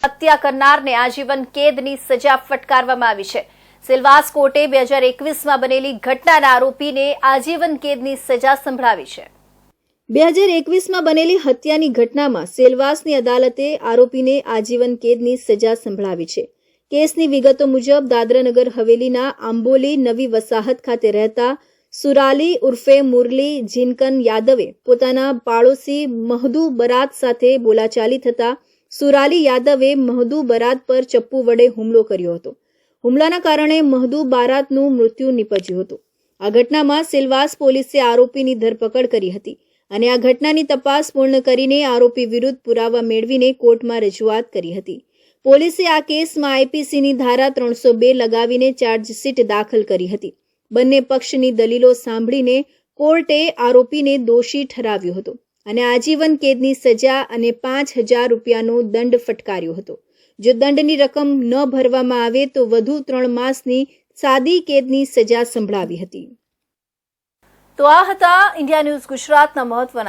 હત્યા કરનારને આજીવન કેદની સજા ફટકારવામાં આવી છે। સિલવાસ કોર્ટે 2021માં બનેલી ઘટનાના આરોપીને આજીવન કેદની સજા સંભળાવી છે। 2021માં બનેલી હત્યાની ઘટનામાં સેલવાસની અદાલતે આરોપીને આજીવન કેદની સજા સંભળાવી છે। કેસની વિગતો મુજબ દાદરાનગર હવેલીના આંબોલી નવી વસાહત ખાતે રહેતા સુરાલી ઉર્ફે મુરલી જીનકન યાદવે પોતાના પાડોશી મહદુ બરાત સાથે બોલાચાલી થતા સુરાલી યાદવે મહદુ બરાત પર ચપ્પુ વડે હુમલો કર્યો હતો। હુમલાના કારણે મહદુ બારાતનું મૃત્યુ નીપજ્યું હતું। આ ઘટનામાં સિલવાસ પોલીસે આરોપીની ધરપકડ કરી હતી અને આ ઘટનાની તપાસ પૂર્ણ કરીને આરોપી વિરુદ્ધ પુરાવા મેળવીને કોર્ટમાં રજૂઆત કરી હતી। પોલીસે આ કેસમાં આઈપીસીની ધારા 302 લગાવીને ચાર્જશીટ દાખલ કરી હતી। બંને પક્ષની દલીલો સાંભળીને કોર્ટે આરોપીને દોષી ઠરાવ્યો હતો અને આજીવન કેદની સજા અને 5,000 રૂપિયાનો દંડ ફટકાર્યો હતો। જો દંડની રકમ ન ભરવામાં આવે તો વધુ 3 માસની સાદી કેદની સજા સંભળાવી હતી। તો આ હતા ઇન્ડિયા ન્યૂઝ ગુજરાતના મહત્વના